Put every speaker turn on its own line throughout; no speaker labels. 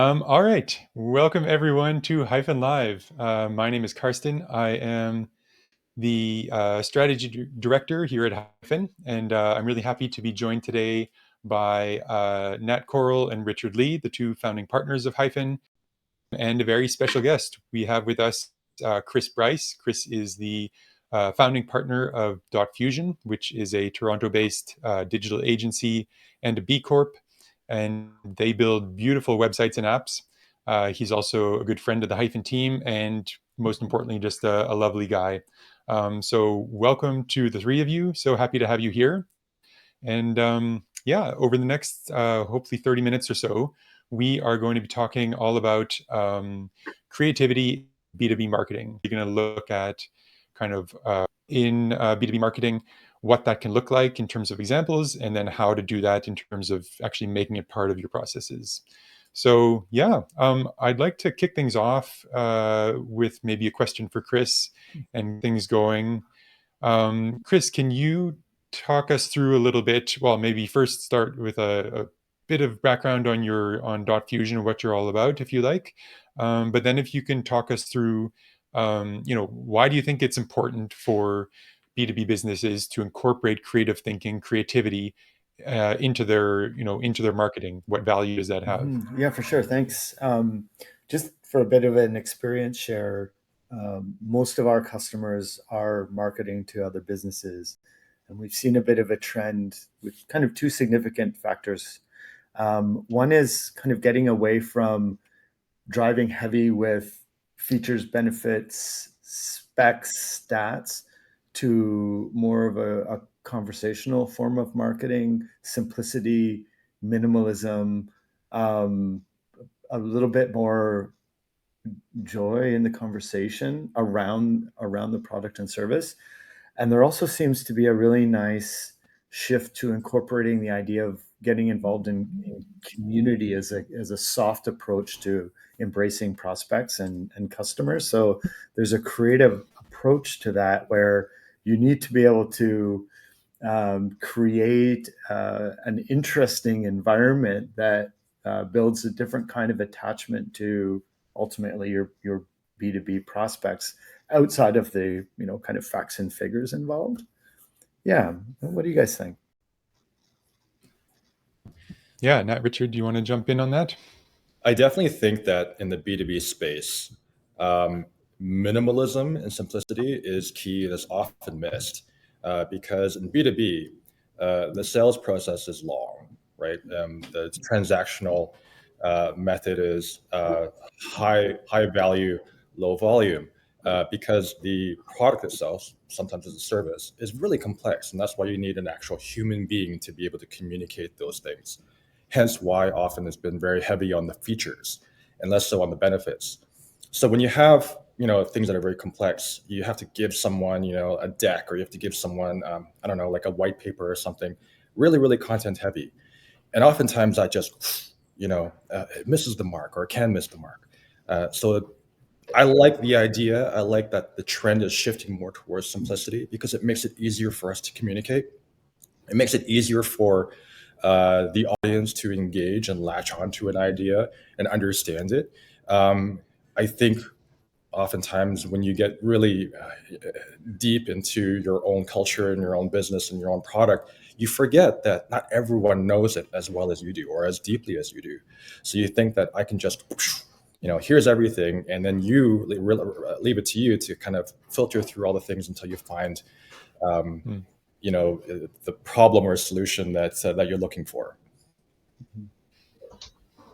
All right. Welcome everyone to Hyphen Live. My name is Karsten. I am the strategy director here at Hyphen, and I'm really happy to be joined today by Nat Korol and Richard Lee, the two founding partners of Hyphen, and a very special guest. We have with us Chris Bryce. Chris is the founding partner of Dotfusion, which is a Toronto-based digital agency and a B Corp, and they build beautiful websites and apps. He's also a good friend of the Hyphen team, and most importantly, just a lovely guy. So welcome to the three of you. So happy to have you here. And yeah, over the next hopefully 30 minutes or so, we are going to be talking all about creativity, B2B marketing. We're going to look at kind of in B2B marketing, what that can look like in terms of examples, and then how to do that in terms of actually making it part of your processes. So yeah, I'd like to kick things off with maybe a question for Chris and things going. Chris, can you talk us through a little bit? Well, maybe first start with a bit of background on on Dotfusion, what you're all about, if you like. But then if you can talk us through, why do you think it's important for B2B businesses to incorporate creative thinking, creativity into into their marketing? What value does that have?
Yeah, for sure. Thanks. Just for a bit of an experience share, most of our customers are marketing to other businesses, and we've seen a bit of a trend with kind of two significant factors. One is kind of getting away from driving heavy with features, benefits, specs, stats to more of a conversational form of marketing, simplicity, minimalism, um, a little bit more joy in the conversation around the product and service. And there also seems to be a really nice shift to incorporating the idea of getting involved in community as a soft approach to embracing prospects and customers. So there's a creative approach to that where you need to be able to create an interesting environment that builds a different kind of attachment to ultimately your B2B prospects outside of the kind of facts and figures involved. Yeah, what do you guys think?
Yeah, Nat, Richard, do you want to jump in on that?
I definitely think that in the B2B space, um, minimalism and simplicity is key and is often missed because in B2B, the sales process is long, right? The transactional method is high value, low volume. Because the product itself, sometimes as a service, is really complex, and that's why you need an actual human being to be able to communicate those things. Hence, why often it's been very heavy on the features and less so on the benefits. So when you have things that are very complex, you have to give someone a deck, or you have to give someone I don't know, like a white paper or something, really content heavy, and oftentimes that just it misses the mark or it can miss the mark. So I like the idea. I like that the trend is shifting more towards simplicity because it makes it easier for us to communicate. It makes it easier for the audience to engage and latch onto an idea and understand it. I think oftentimes when you get really deep into your own culture and your own business and your own product, you forget that not everyone knows it as well as you do or as deeply as you do. So you think that I can just, here's everything, and then leave it to you to kind of filter through all the things until you find, um,
Hmm.
the problem or solution that you're looking for.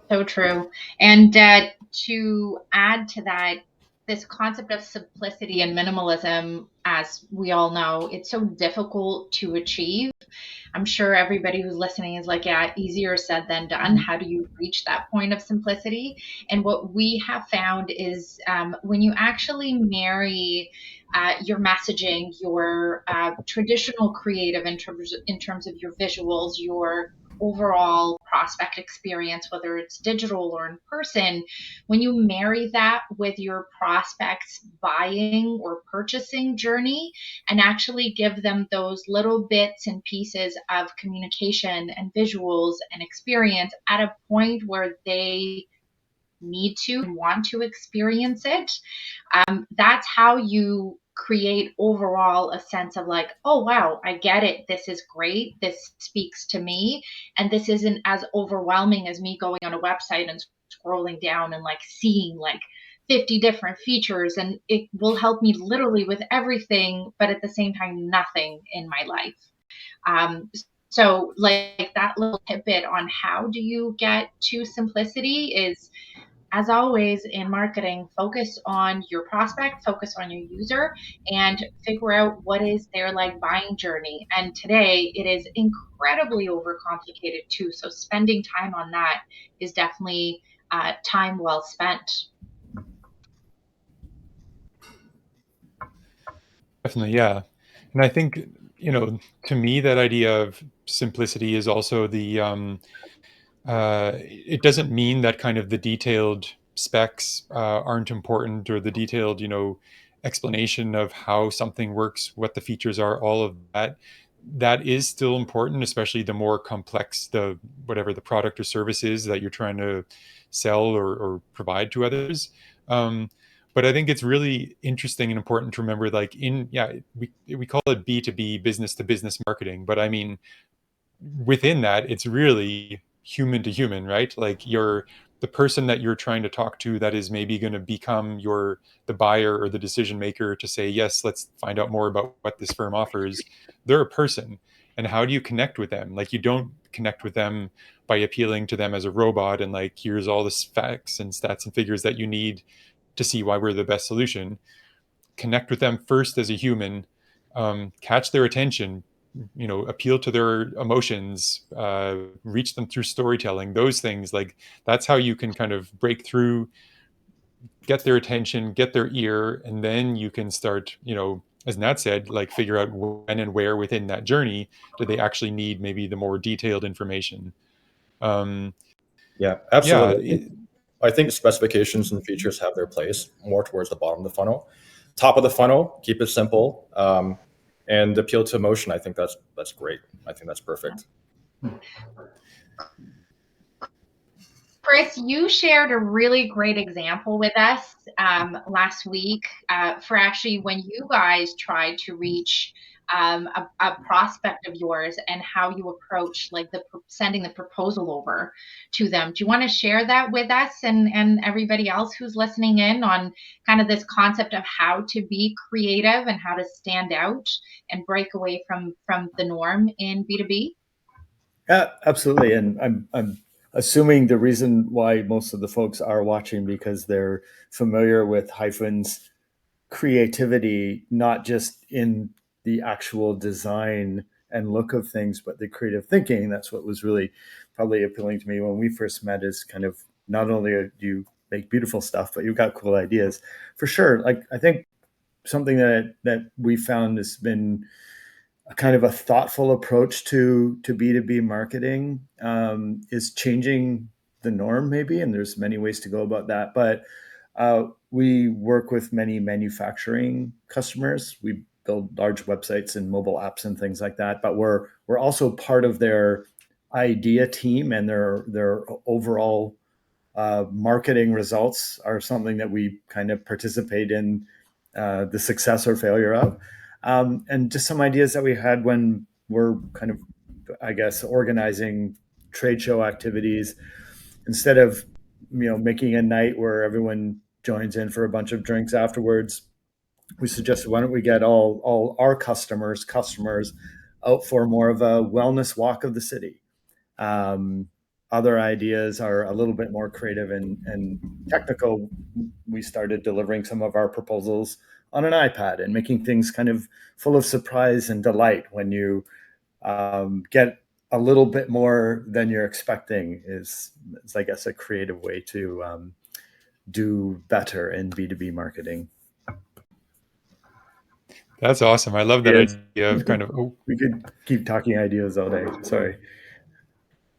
So true. And to add to that, this concept of simplicity and minimalism, as we all know, it's so difficult to achieve. I'm sure everybody who's listening is like, yeah, easier said than done. How do you reach that point of simplicity? And what we have found is when you actually marry your messaging, your traditional creative in terms of your visuals, your overall prospect experience, whether it's digital or in person, when you marry that with your prospect's buying or purchasing journey and actually give them those little bits and pieces of communication and visuals and experience at a point where they need to and want to experience it. That's how you create overall a sense of like, oh, wow, I get it. This is great. This speaks to me. And this isn't as overwhelming as me going on a website and scrolling down and like seeing like 50 different features. And it will help me literally with everything, but at the same time, nothing in my life. So like that little tidbit on how do you get to simplicity is, as always in marketing, focus on your prospect, focus on your user, and figure out what is their like buying journey. And today it is incredibly overcomplicated too. So spending time on that is definitely time well spent.
Definitely, yeah. And I think, to me, that idea of simplicity is also it doesn't mean that kind of the detailed specs aren't important, or the detailed, explanation of how something works, what the features are, all of that. That is still important, especially the more complex the whatever the product or service is that you're trying to sell or provide to others. Um, but I think it's really interesting and important to remember, like we call it B2B, business to business marketing, but I mean within that, it's really human to human, right? Like the person that you're trying to talk to that is maybe going to become the buyer or the decision maker to say, yes, let's find out more about what this firm offers. They're a person. And how do you connect with them? Like, you don't connect with them by appealing to them as a robot and like, here's all the facts and stats and figures that you need to see why we're the best solution. Connect with them first as a human, catch their attention, appeal to their emotions, reach them through storytelling, those things. Like, that's how you can kind of break through, get their attention, get their ear, and then you can start, as Nat said, like figure out when and where within that journey do they actually need maybe the more detailed information. um,
Yeah,
yeah
absolutely. I think specifications and features have their place more towards the bottom of the funnel. Top of the funnel, keep it simple, and appeal to emotion. I think that's great. I think that's perfect.
Chris, you shared a really great example with us last week for actually when you guys tried to reach a prospect of yours and how you approach like sending the proposal over to them. Do you want to share that with us and everybody else who's listening in on kind of this concept of how to be creative and how to stand out and break away from the norm in B2B?
Yeah, absolutely. And I'm assuming the reason why most of the folks are watching because they're familiar with Hyphen's creativity, not just in the actual design and look of things, but the creative thinking. That's what was really probably appealing to me when we first met, is kind of not only do you make beautiful stuff, but you've got cool ideas for sure. Like, I think something that we found has been a kind of a thoughtful approach to B2B marketing, is changing the norm maybe, and there's many ways to go about that. But we work with many manufacturing customers. We build large websites and mobile apps and things like that. But we're also part of their idea team, and their overall marketing results are something that we kind of participate in the success or failure of. And just some ideas that we had when we're kind of, I guess, organizing trade show activities. Instead of making a night where everyone joins in for a bunch of drinks afterwards, we suggested, why don't we get all our customers out for more of a wellness walk of the city. Other ideas are a little bit more creative and technical. We started delivering some of our proposals on an iPad and making things kind of full of surprise and delight when you get a little bit more than you're expecting is I guess, a creative way to do better in B2B marketing.
that's awesome. I love that
Yes.
idea of kind of,
We could keep talking ideas all day. Sorry.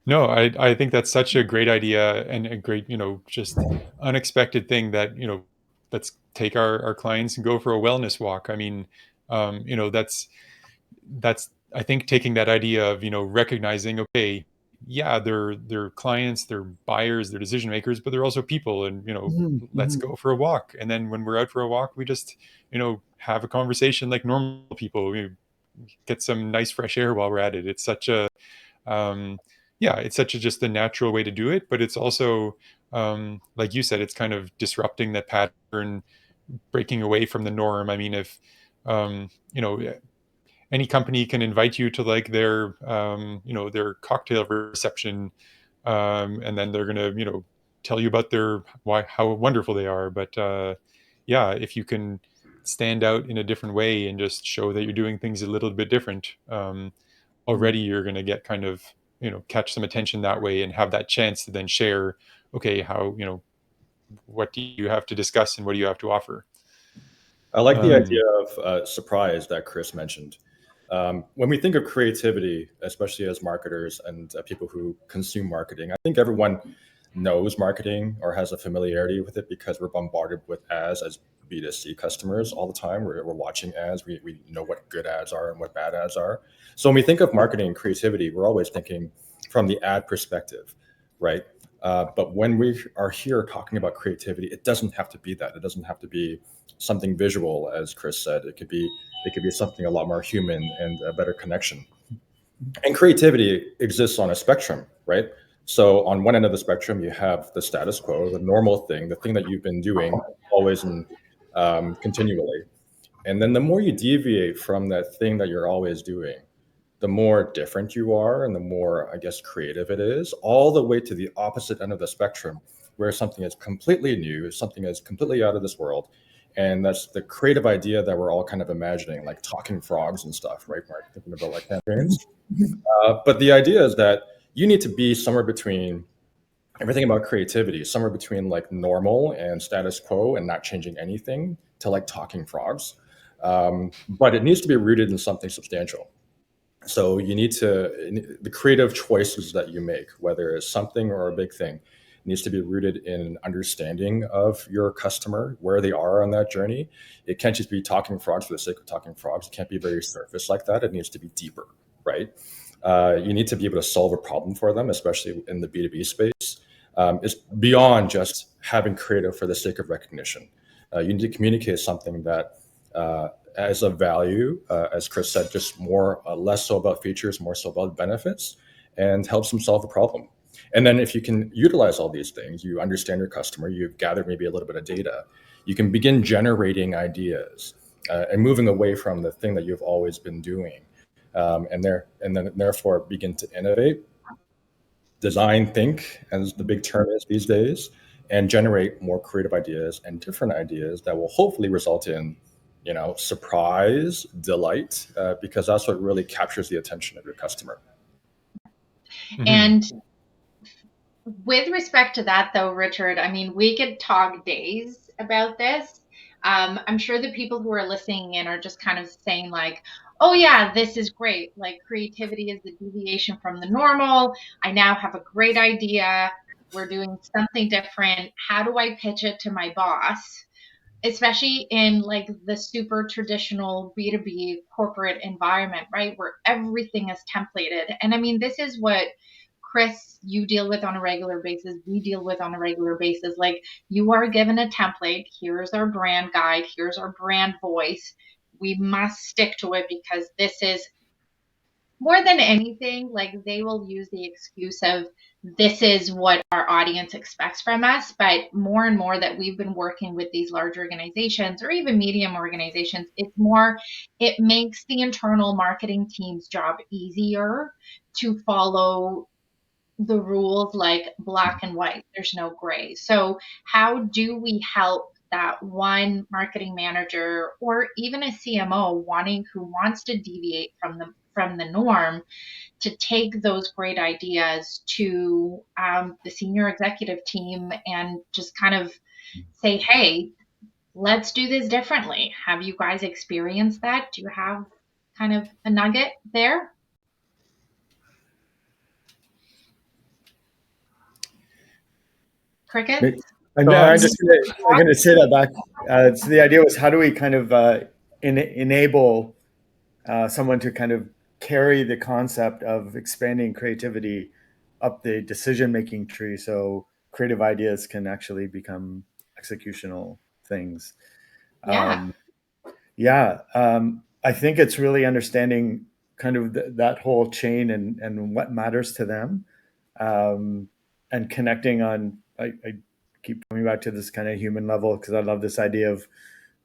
no, I think that's such a great idea and a great, just unexpected thing that, let's take our clients and go for a wellness walk. I mean, that's I think taking that idea of, recognizing, okay, yeah, they're clients, they're buyers, they're decision makers, but they're also people. And let's go for a walk. And then when we're out for a walk, we just have a conversation like normal people. We get some nice fresh air while we're at it. It's such a it's such a just a natural way to do it, but it's also like you said, it's kind of disrupting that pattern, breaking away from the norm. I mean, if any company can invite you to like their cocktail reception, and then they're gonna tell you about how wonderful they are. But yeah, if you can stand out in a different way and just show that you're doing things a little bit different, already you're gonna get kind of catch some attention that way and have that chance to then share, okay, how what do you have to discuss and what do you have to offer.
I like the idea of surprise that Chris mentioned. When we think of creativity, especially as marketers and people who consume marketing, I think everyone knows marketing or has a familiarity with it because we're bombarded with ads as B2C customers all the time. We're watching ads. We know what good ads are and what bad ads are. So when we think of marketing and creativity, we're always thinking from the ad perspective, right? But when we are here talking about creativity, it doesn't have to be that. It doesn't have to be something visual, as Chris said. It could be something a lot more human and a better connection. And creativity exists on a spectrum, right? So on one end of the spectrum, you have the status quo, the normal thing, the thing that you've been doing always and continually. And then the more you deviate from that thing that you're always doing, the more different you are and the more, I guess, creative it is, all the way to the opposite end of the spectrum, where something is completely new, something is completely out of this world. And that's the creative idea that we're all kind of imagining, like talking frogs and stuff, right, Mark? Thinking about like campaigns. But the idea is that you need to be somewhere between everything about creativity, somewhere between like normal and status quo and not changing anything to like talking frogs. But it needs to be rooted in something substantial. So you need to, the creative choices that you make, whether it's something or a big thing, needs to be rooted in an understanding of your customer, where they are on that journey. It can't just be talking frogs for the sake of talking frogs. It can't be very surface like that. It needs to be deeper, right? You need to be able to solve a problem for them, especially in the B2B space. It's beyond just having creative for the sake of recognition. You need to communicate something that as a value, as Chris said, just more, less so about features, more so about benefits, and helps them solve the problem. And then if you can utilize all these things, you understand your customer, you've gathered maybe a little bit of data, you can begin generating ideas and moving away from the thing that you've always been doing, and then therefore begin to innovate, design, think, as the big term is these days, and generate more creative ideas and different ideas that will hopefully result in surprise, delight, because that's what really captures the attention of your customer.
And with respect to that, though, Richard, I mean, we could talk days about this. I'm sure the people who are listening in are just kind of saying like, oh yeah, this is great. Like creativity is the deviation from the normal. I now have a great idea. We're doing something different. How do I pitch it to my boss? Especially in like the super traditional B2B corporate environment, right? Where everything is templated. And I mean, this is what Chris, you deal with on a regular basis. We deal with on a regular basis. Like you are given a template. Here's our brand guide. Here's our brand voice. We must stick to it because this is more than anything, like they will use the excuse of this is what our audience expects from us. But more and more that we've been working with these large organizations or even medium organizations, it makes the internal marketing team's job easier to follow the rules like black and white. There's no gray. So how do we help that one marketing manager or even a CMO who wants to deviate from the norm to take those great ideas to the senior executive team and just kind of say, hey, let's do this differently. Have you guys experienced that? Do you have kind of a nugget there? Cricket?
I'm going to say that back. So the idea was, how do we kind of enable someone to kind of carry the concept of expanding creativity up the decision-making tree so creative ideas can actually become executional things.
Yeah.
I think it's really understanding kind of that whole chain and what matters to them, and connecting on. I keep coming back to this kind of human level because I love this idea of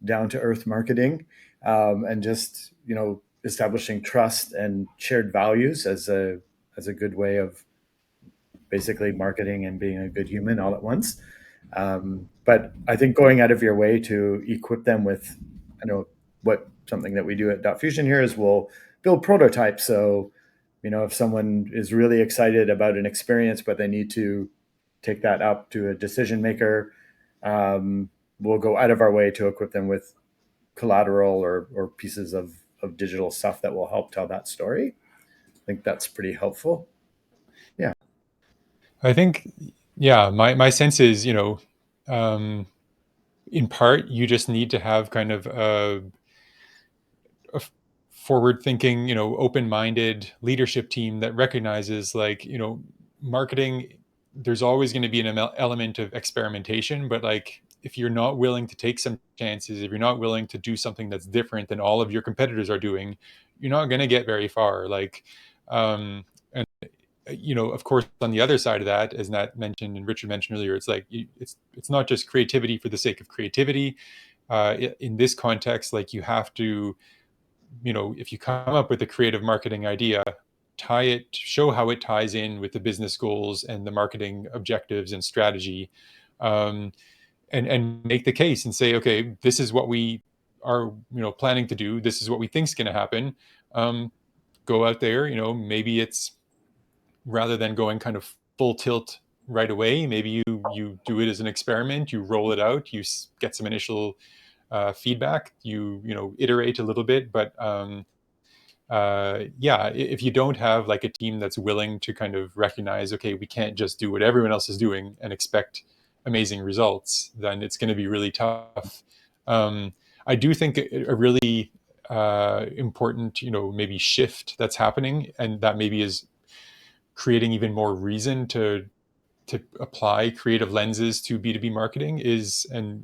down to earth marketing, and just establishing trust and shared values as a good way of basically marketing and being a good human all at once. But I think going out of your way to equip them with, what something that we do at Dotfusion here is we'll build prototypes. So, if someone is really excited about an experience, but they need to take that up to a decision maker, we'll go out of our way to equip them with collateral or pieces of digital stuff that will help tell that story. I think that's pretty helpful. Yeah.
I think, yeah, my sense is, in part, you just need to have kind of a forward-thinking, open-minded leadership team that recognizes, like, marketing. There's always going to be an element of experimentation, but like, if you're not willing to take some chances, if you're not willing to do something that's different than all of your competitors are doing, you're not going to get very far. Like, and of course, on the other side of that, as Nat mentioned and Richard mentioned earlier, it's like it's not just creativity for the sake of creativity. In this context, like, you have to, if you come up with a creative marketing idea, show how it ties in with the business goals and the marketing objectives and strategy, and make the case and say, okay, this is what we are, planning to do. This is what we think is going to happen. Go out there, maybe it's, rather than going kind of full tilt right away, maybe you do it as an experiment, you roll it out, you get some initial feedback, you iterate a little bit, but yeah, if you don't have like a team that's willing to kind of recognize, okay, we can't just do what everyone else is doing and expect amazing results, then it's going to be really tough. I do think a really important, maybe shift that's happening, and that maybe is creating even more reason to apply creative lenses to B2B marketing is, and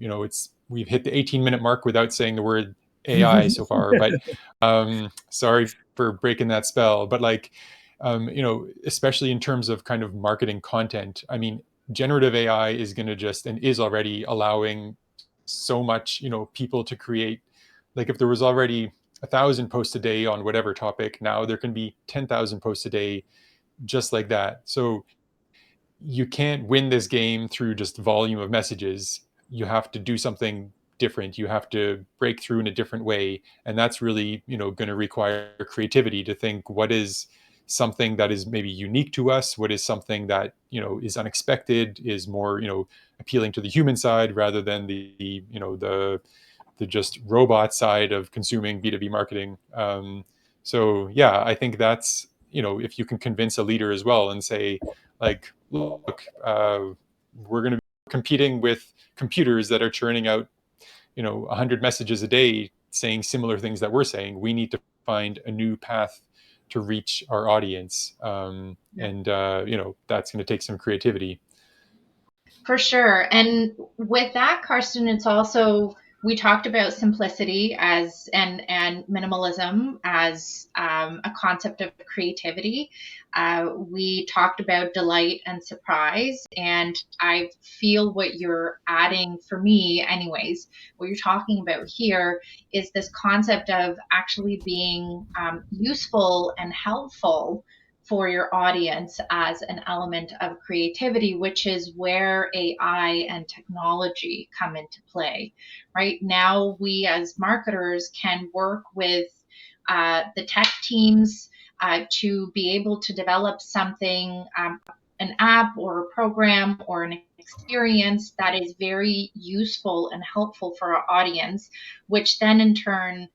we've hit the 18-minute mark without saying the word AI so far, but sorry for breaking that spell. But like, especially in terms of kind of marketing content, I mean, generative AI is going to just, and is already allowing so much, people to create. Like, if there was already 1,000 posts a day on whatever topic, now there can be 10,000 posts a day just like that. So you can't win this game through just volume of messages. You have to do something different. You have to break through in a different way, and that's really, going to require creativity to think, what is something that is maybe unique to us, what is something that is unexpected, is more appealing to the human side rather than the just robot side of consuming B2B marketing. So yeah, I think that's, if you can convince a leader as well and say, like, look, we're going to be competing with computers that are churning out 100 messages a day saying similar things that we're saying. We need to find a new path to reach our audience, and that's going to take some creativity.
For sure. And with that, Karsten, it's also, we talked about simplicity as and minimalism as a concept of creativity. We talked about delight and surprise, and I feel what you're adding, for me anyways, what you're talking about here is this concept of actually being useful and helpful for your audience as an element of creativity, which is where AI and technology come into play. Right now, we as marketers can work with the tech teams to be able to develop something, an app or a program or an experience that is very useful and helpful for our audience, which then in turn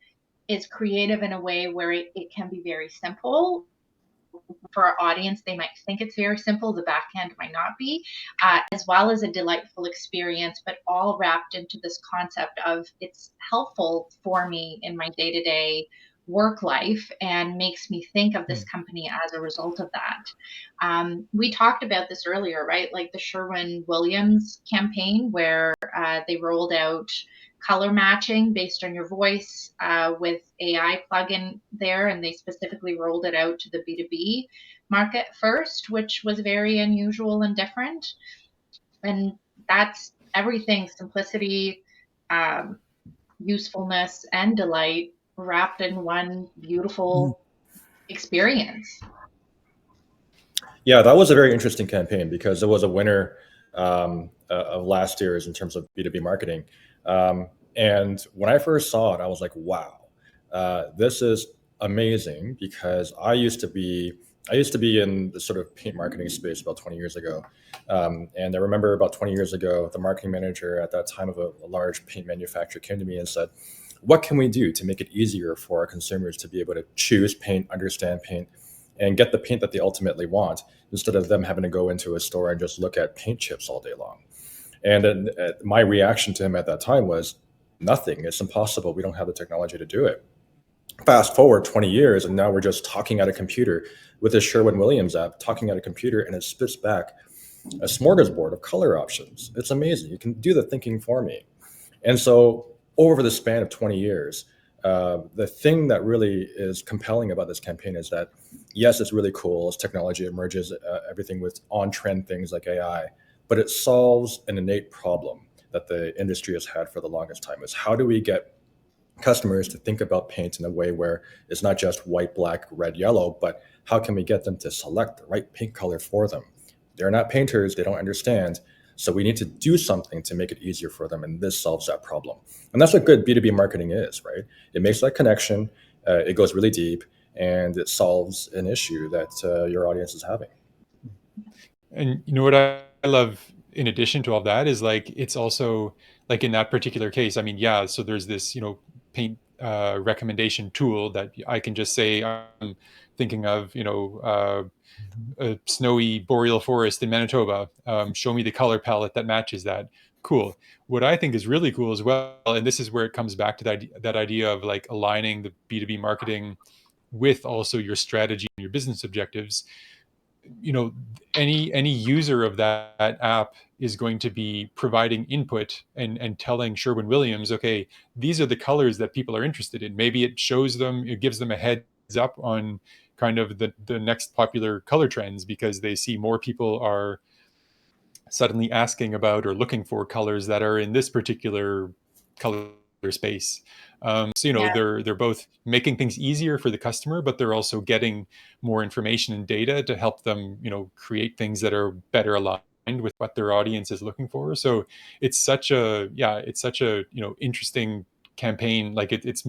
is creative in a way where it can be very simple for our audience. They might think it's very simple, the back end might not be, as well as a delightful experience, but all wrapped into this concept of it's helpful for me in my day-to-day work life and makes me think of this company as a result of that. We talked about this earlier, right? Like the Sherwin-Williams campaign, where they rolled out color matching based on your voice with AI plugin there, and they specifically rolled it out to the B2B market first, which was very unusual and different. And that's everything: simplicity, usefulness, and delight wrapped in one beautiful experience.
Yeah, that was a very interesting campaign because it was a winner of last year's in terms of B2B marketing. And when I first saw it, I was like, wow, this is amazing, because I used to be in the sort of paint marketing space about 20 years ago. And I remember about 20 years ago, the marketing manager at that time of a large paint manufacturer came to me and said, what can we do to make it easier for our consumers to be able to choose paint, understand paint, and get the paint that they ultimately want, instead of them having to go into a store and just look at paint chips all day long? And then my reaction to him at that time was, nothing. It's impossible. We don't have the technology to do it. Fast forward 20 years, and now we're just talking at a computer with a Sherwin-Williams app, talking at a computer, and it spits back a smorgasbord of color options. It's amazing. You can do the thinking for me. And so over the span of 20 years, the thing that really is compelling about this campaign is that, yes, it's really cool as technology emerges, everything with on-trend things like AI, but it solves an innate problem that the industry has had for the longest time: is how do we get customers to think about paint in a way where it's not just white, black, red, yellow, but how can we get them to select the right paint color for them? They're not painters, they don't understand. So we need to do something to make it easier for them, and this solves that problem. And that's what good B2B marketing is, right? It makes that connection, it goes really deep, and it solves an issue that your audience is having.
And you know what I love in addition to all that is, like, it's also like in that particular case, I mean, yeah, so there's this, paint recommendation tool that I can just say, I'm thinking of, a snowy boreal forest in Manitoba. Show me the color palette that matches that. Cool. What I think is really cool as well, and this is where it comes back to that idea of like aligning the B2B marketing with also your strategy and your business objectives. Any user of that app is going to be providing input and telling Sherwin-Williams, okay, these are the colors that people are interested in. Maybe it gives them a heads up on kind of the next popular color trends, because they see more people are suddenly asking about or looking for colors that are in this particular color space. So
Yeah.
they're both making things easier for the customer, but they're also getting more information and data to help them, create things that are better aligned with what their audience is looking for. So it's such a interesting campaign. Like it's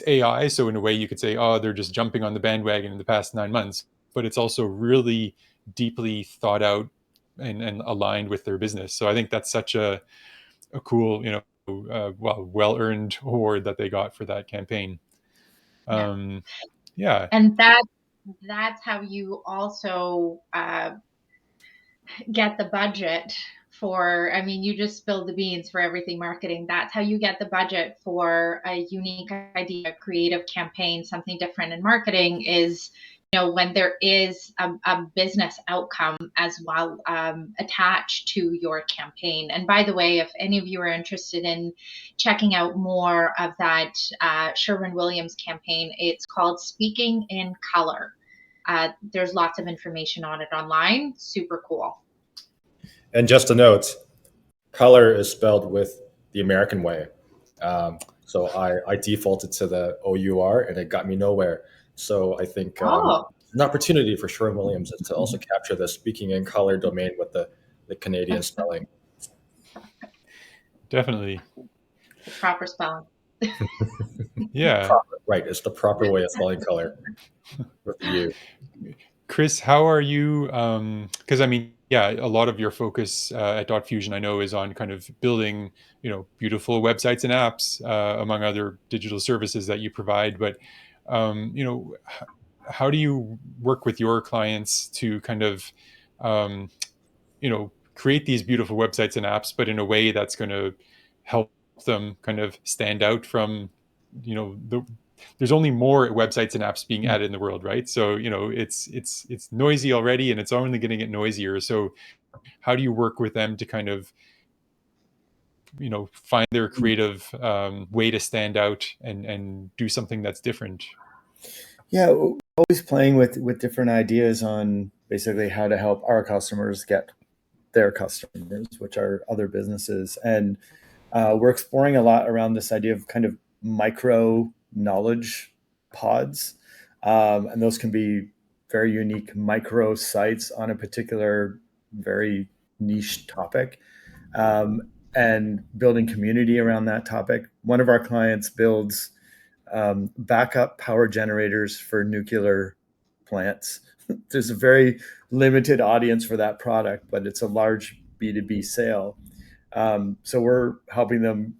AI. So in a way you could say, oh, they're just jumping on the bandwagon in the past 9 months, but it's also really deeply thought out and aligned with their business. So I think that's such a cool, well-earned award that they got for that campaign. Yeah.
And that's how you also get the budget for, I mean, you just spilled the beans for everything marketing. That's how you get the budget for a unique idea, creative campaign, something different in marketing is, when there is a business outcome as well attached to your campaign. And by the way, if any of you are interested in checking out more of that Sherwin-Williams campaign, it's called Speaking in Color. There's lots of information on it online. Super cool.
And just a note, color is spelled with the American way. So I defaulted to the OUR, and it got me nowhere. So I think an opportunity for Sherwin-Williams is to also capture the speaking in color domain with the Canadian spelling.
Definitely.
The proper spelling.
Yeah.
Right. It's the proper way of spelling color with the U.
Chris, how are you? Because I mean, yeah, a lot of your focus at Dotfusion, I know, is on kind of building, beautiful websites and apps, among other digital services that you provide. But, how do you work with your clients to kind of, um, create these beautiful websites and apps, but in a way that's going to help them kind of stand out from, the there's only more websites and apps being added in the world, right? So it's noisy already, and it's only going to get noisier. So how do you work with them to kind of find their creative way to stand out and do something that's different?
Yeah, always playing with different ideas on basically how to help our customers get their customers, which are other businesses. And we're exploring a lot around this idea of kind of micro knowledge pods. And those can be very unique micro sites on a particular, very niche topic, and building community around that topic. One of our clients builds backup power generators for nuclear plants. There's a very limited audience for that product, but it's a large B2B sale. So we're helping them,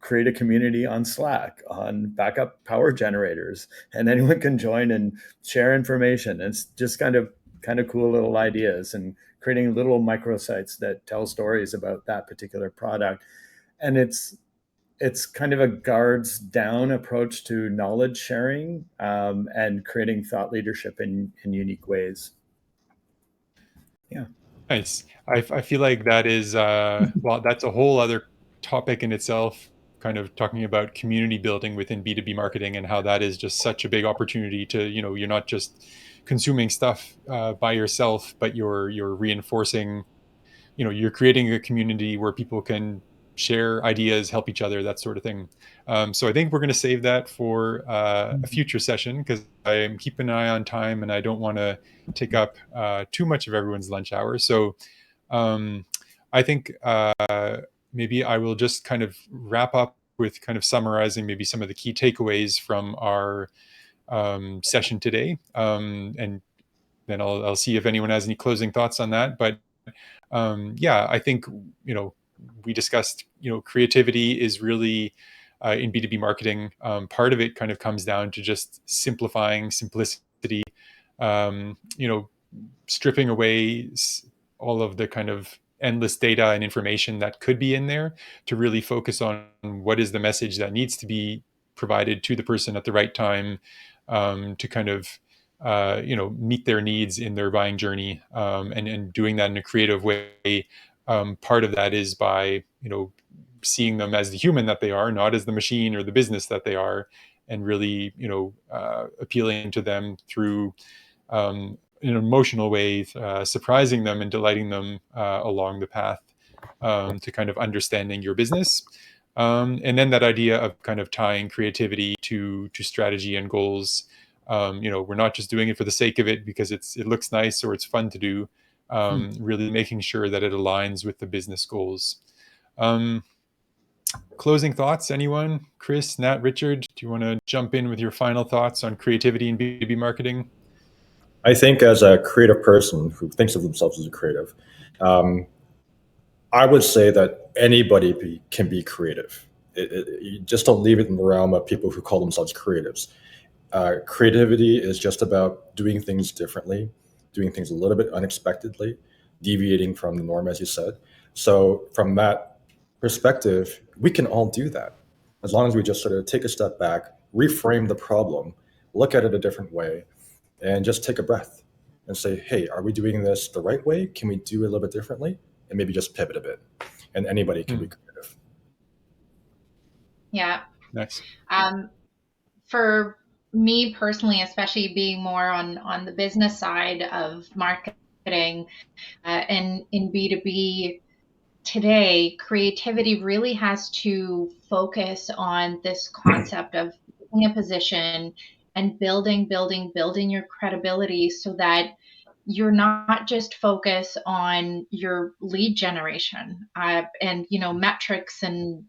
create a community on Slack on backup power generators, and anyone can join and share information. It's just kind of cool little ideas, and creating little microsites that tell stories about that particular product. And it's kind of a guards down approach to knowledge sharing, and creating thought leadership in unique ways. Yeah.
Nice. I feel like that is well, that's a whole other topic in itself, kind of talking about community building within B2B marketing and how that is just such a big opportunity to, you're not just consuming stuff by yourself, but you're reinforcing, you're creating a community where people can share ideas, help each other, that sort of thing. So I think we're going to save that for a future session, because I'm keeping an eye on time and I don't want to take up too much of everyone's lunch hour. So I think maybe I will just kind of wrap up with kind of summarizing maybe some of the key takeaways from our session today. And then I'll see if anyone has any closing thoughts on that. But yeah, I think, we discussed, creativity is really in B2B marketing. Part of it kind of comes down to just simplifying, simplicity, stripping away all of the kind of endless data and information that could be in there, to really focus on what is the message that needs to be provided to the person at the right time, to kind of meet their needs in their buying journey, and doing that in a creative way. Part of that is by seeing them as the human that they are, not as the machine or the business that they are, and really appealing to them through in an emotional way, surprising them and delighting them along the path to kind of understanding your business. And then that idea of kind of tying creativity to strategy and goals. We're not just doing it for the sake of it because it looks nice or it's fun to do. Really making sure that it aligns with the business goals. Closing thoughts, anyone? Chris, Nat, Richard, do you want to jump in with your final thoughts on creativity in B2B marketing?
I think as a creative person who thinks of themselves as a creative, I would say that anybody can be creative. You just don't leave it in the realm of people who call themselves creatives. Creativity is just about doing things differently, doing things a little bit unexpectedly, deviating from the norm, as you said. So from that perspective, we can all do that, as long as we just sort of take a step back, reframe the problem, look at it a different way, and just take a breath and say, hey, are we doing this the right way? Can we do it a little bit differently? And maybe just pivot a bit. And anybody can be creative.
Yeah.
Nice.
For me personally, especially being more on the business side of marketing, and in B2B today, creativity really has to focus on this concept of taking a position and building your credibility, so that you're not just focused on your lead generation, and metrics and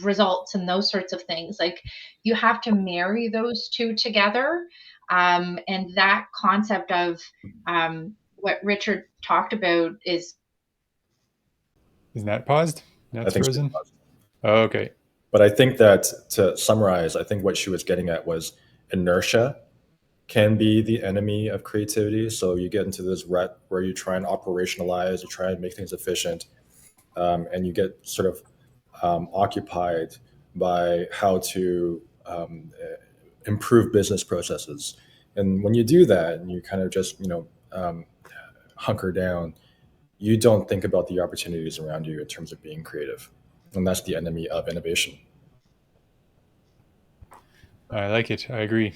results and those sorts of things. Like, you have to marry those two together, and that concept of what Richard talked about is
Nat paused?
I
Nat's
think so.
frozen? Oh, okay.
But I think that, to summarize, I think what she was getting at was inertia can be the enemy of creativity. So you get into this rut where you try and operationalize, you try and make things efficient, and you get sort of occupied by how to improve business processes. And when you do that and you kind of just, hunker down, you don't think about the opportunities around you in terms of being creative. And that's the enemy of innovation.
I like it. I agree.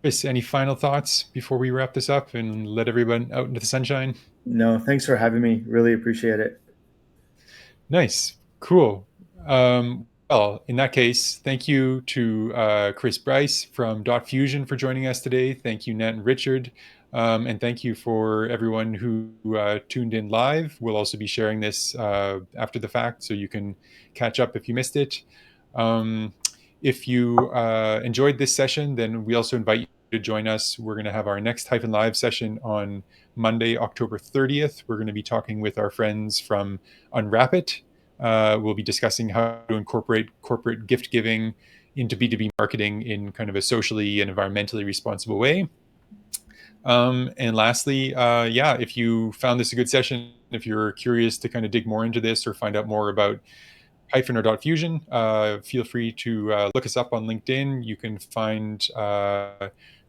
Chris, any final thoughts before we wrap this up and let everyone out into the sunshine?
No, thanks for having me. Really appreciate it.
Nice. Cool. Well, in that case, thank you to Chris Bryce from Dotfusion for joining us today. Thank you, Nat and Richard. And thank you for everyone who tuned in live. We'll also be sharing this after the fact, so you can catch up if you missed it. If you enjoyed this session, then we also invite you to join us. We're going to have our next Hyphen Live session on Monday, October 30th. We're going to be talking with our friends from Unwrap It. We'll be discussing how to incorporate corporate gift giving into B2B marketing in kind of a socially and environmentally responsible way. And lastly, if you found this a good session, if you're curious to kind of dig more into this or find out more about Hyphen or Dotfusion, feel free to look us up on LinkedIn. You can find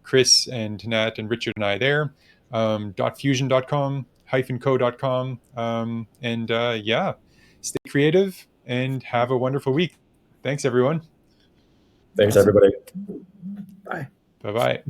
Chris and Nat and Richard and I there. Dotfusion.com, hyphenco.com. Stay creative and have a wonderful week. Thanks, everyone.
Thanks, everybody.
Bye.
Bye-bye.